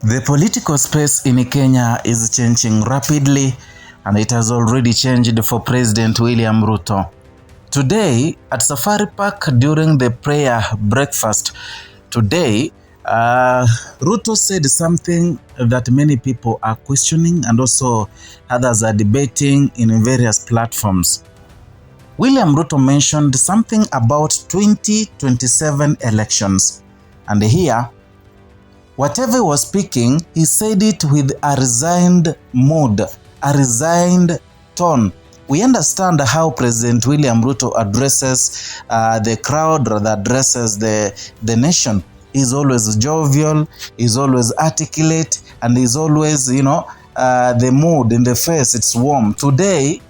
The political space in Kenya is changing rapidly, and it has already changed for President William Ruto. Today, at Safari Park during the prayer breakfast, Ruto said something that many people are questioning and also others are debating in various platforms. William Ruto mentioned something about 2027 elections, and here, whatever he was speaking, he said it with a resigned mood, a resigned tone. We understand how President William Ruto addresses the crowd, rather addresses the nation. He's always jovial, he's always articulate, and he's always, the mood in the face, it's warm. Today,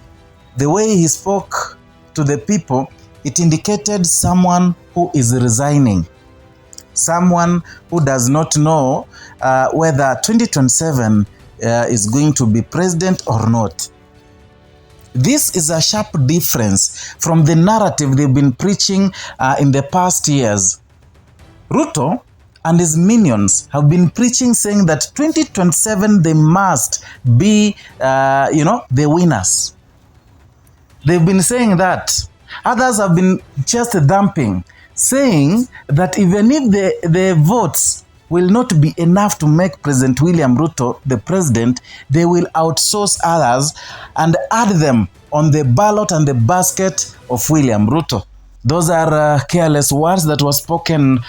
the way he spoke to the people, it indicated someone who is resigning. Someone who does not know whether 2027 is going to be president or not. This is a sharp difference from the narrative they've been preaching in the past years. Ruto and his minions have been preaching, saying that 2027 they must be, the winners. They've been saying that. Others have been just dumping, saying that even if the votes will not be enough to make President William Ruto the president, they will outsource others and add them on the ballot and the basket of William Ruto. Those are careless words that were spoken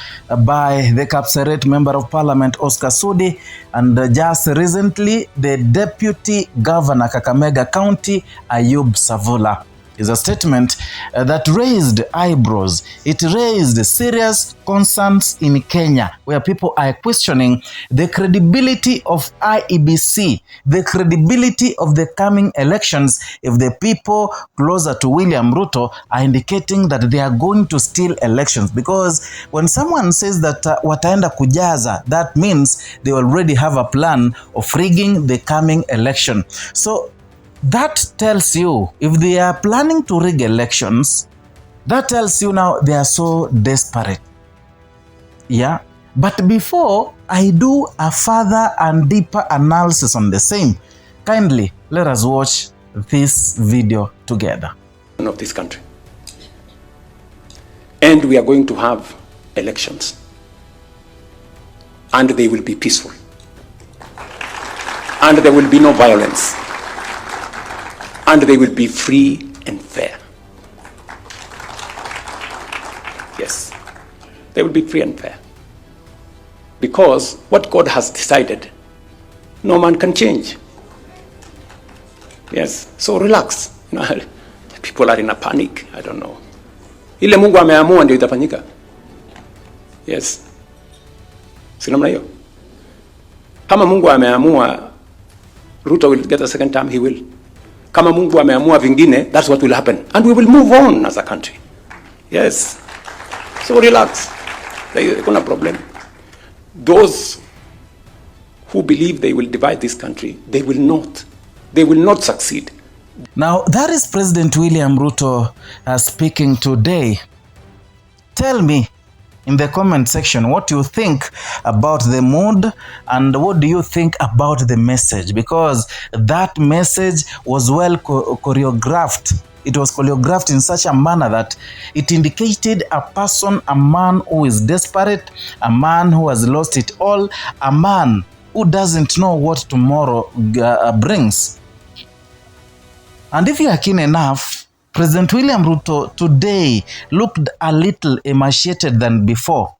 by the Kapseret Member of Parliament, Oscar Sudi, and just recently, the Deputy Governor, Kakamega County, Ayub Savula. Is a statement that raised eyebrows. It raised serious concerns in Kenya, where people are questioning the credibility of IEBC, the credibility of the coming elections, if the people closer to William Ruto are indicating that they are going to steal elections. Because when someone says that wataenda kujaza, that means they already have a plan of rigging the coming election. So that tells you, if they are planning to rig elections, that tells you now they are so desperate. Yeah. But before I do a further and deeper analysis on the same, kindly let us watch this video together. Of this country. And we are going to have elections. And they will be peaceful. And there will be no violence. And they will be free and fair. Yes, they will be free and fair. Because what God has decided, no man can change. Yes, so relax. People are in a panic, I don't know. Ile Mungu ameamua ndio itafanyika. Yes. Si namna hiyo. Kama Mungu ameamua Ruto will get a second term, he will. Kama Mungu ameamua vingine, that's what will happen. And we will move on as a country. Yes. So relax. There's no problem. Those who believe they will divide this country, they will not. They will not succeed. Now, that is President William Ruto speaking today. Tell me in the comment section what you think about the mood and what do you think about the message, because that message was well choreographed. It was choreographed in such a manner that it indicated a person, a man who is desperate, a man who has lost it all, a man who doesn't know what tomorrow brings. And if you are keen enough, President William Ruto today looked a little emaciated than before.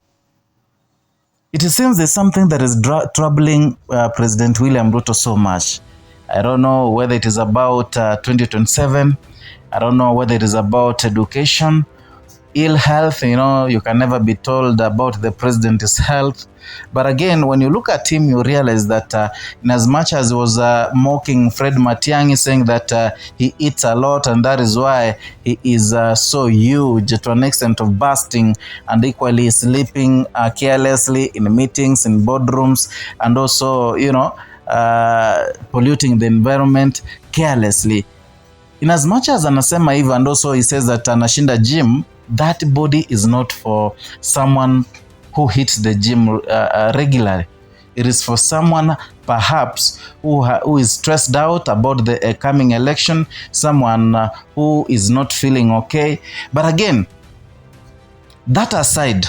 It seems there's something that is troubling President William Ruto so much. I don't know whether it is about 2027. I don't know whether it is about education, ill health. You can never be told about the president's health. But again, when you look at him, you realize that in as much as he was mocking Fred Matiang'i, saying that he eats a lot and that is why he is so huge to an extent of busting, and equally sleeping carelessly in meetings, in boardrooms, and also, polluting the environment carelessly. In as much as anasema hivyo, and also he says that anashinda gym, that body is not for someone who hits the gym regularly. It is for someone perhaps who is stressed out about the coming election, someone who is not feeling okay. But again, that aside,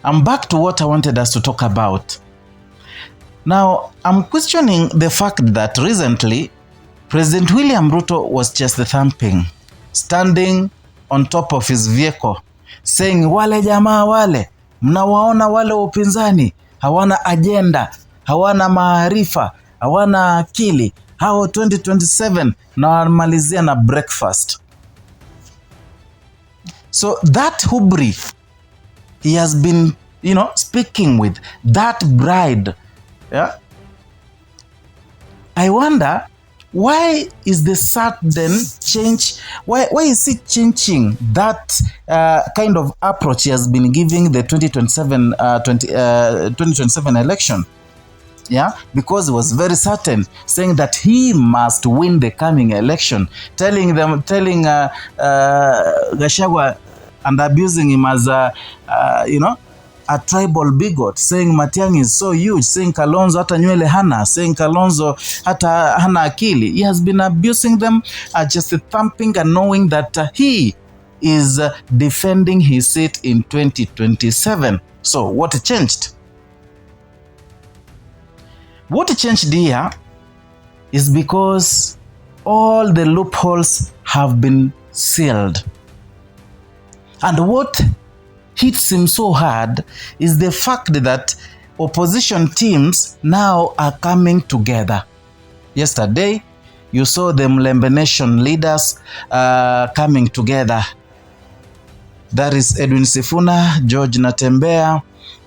I'm back to what I wanted us to talk about. Now, I'm questioning the fact that recently, President William Ruto was just thumping, standing on top of his vehicle, saying, wale jamaa wale, mnawaona wale upinzani, hawana agenda, hawana maarifa, hawana akili, hao 2027 na wamalizia na breakfast. So that hubri he has been, speaking with, that bride, yeah. I wonder, why is the sudden change? Why is he changing that kind of approach he has been giving the 2027 election? Yeah, because he was very certain, saying that he must win the coming election, telling Gachagua and abusing him as a tribal bigot, saying Matiang'i is so huge, saying Kalonzo hata nywele hana, saying Kalonzo hata hana akili. He has been abusing them, just thumping and knowing that he is defending his seat in 2027. So what changed? What changed here is because all the loopholes have been sealed. And what hits him so hard is the fact that opposition teams now are coming together. Yesterday, you saw the Mlembe Nation leaders coming together. That is Edwin Sifuna, George Natembea,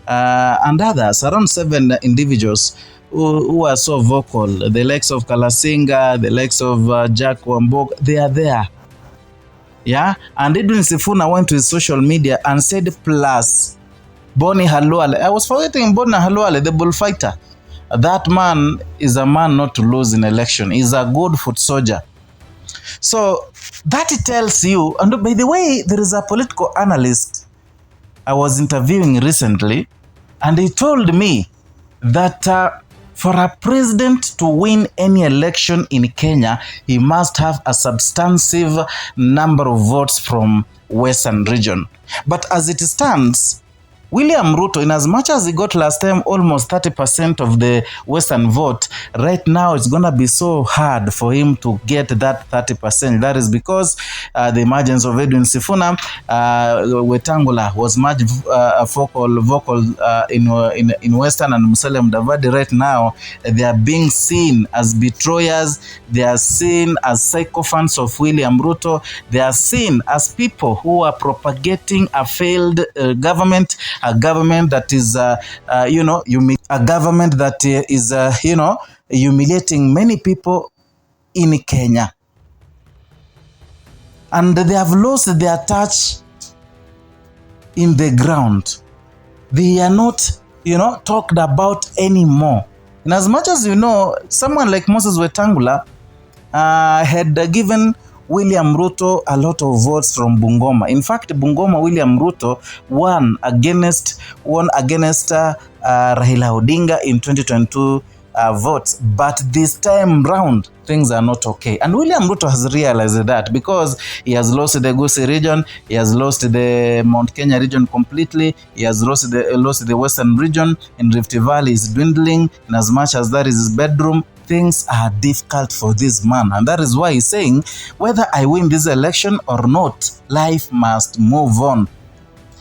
and others, around 7 individuals who are so vocal. The likes of Kalasinga, the likes of Jack Wambok, they are there. Yeah, and Edwin Sifuna went to his social media and said, plus Boni Halwale. I was forgetting Boni Halwale, the bullfighter. That man is a man not to lose in election. He's a good foot soldier. So that tells you, and by the way, there is a political analyst I was interviewing recently, and he told me that for a president to win any election in Kenya, he must have a substantive number of votes from Western region. But as it stands, William Ruto, in as much as he got last time almost 30% of the Western vote, right now it's going to be so hard for him to get that 30%. That is because the emergence of Edwin Sifuna, Wetangula was much vocal in Western, and Musalia Mudavadi right now, they are being seen as betrayers. They are seen as sycophants of William Ruto. They are seen as people who are propagating a failed government, a government that is, a government that is, humiliating many people in Kenya. And they have lost their touch in the ground. They are not, talked about anymore. And as much as someone like Moses Wetangula had given William Ruto a lot of votes from Bungoma. In fact, Bungoma, William Ruto won against Raila Odinga in 2022 votes. But this time round, things are not okay. And William Ruto has realized that, because he has lost the Gusii region, he has lost the Mount Kenya region completely, he has lost the Western region, and Rift Valley is dwindling. And as much as that is his bedroom, things are difficult for this man. And that is why he's saying, whether I win this election or not, life must move on.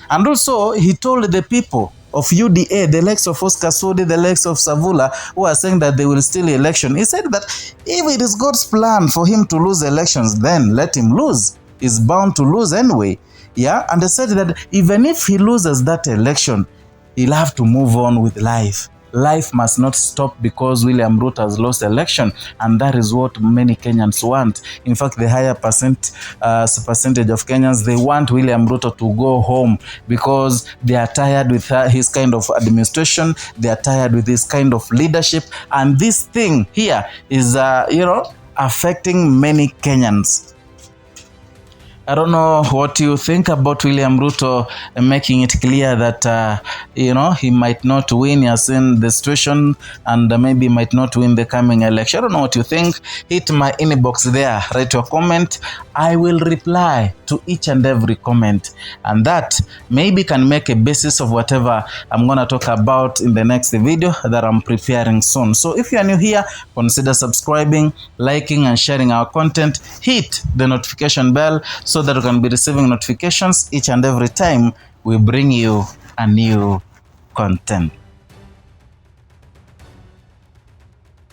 And also, he told the people of UDA, the likes of Oscar Sudi, the likes of Savula, who are saying that they will steal the election. He said that if it is God's plan for him to lose elections, then let him lose. He's bound to lose anyway. Yeah, and they said that even if he loses that election, he'll have to move on with life. Life must not stop because William Ruto has lost election, and that is what many Kenyans want. In fact, the higher percentage of Kenyans, they want William Ruto to go home because they are tired with his kind of administration, they are tired with his kind of leadership, and this thing here is, affecting many Kenyans. I don't know what you think about William Ruto making it clear that, he might not win as in the situation and maybe might not win the coming election. I don't know what you think. Hit my inbox there. Write your comment. I will reply to each and every comment. And that maybe can make a basis of whatever I'm going to talk about in the next video that I'm preparing soon. So if you are new here, consider subscribing, liking and sharing our content. Hit the notification bell so that you can be receiving notifications each and every time we bring you a new content.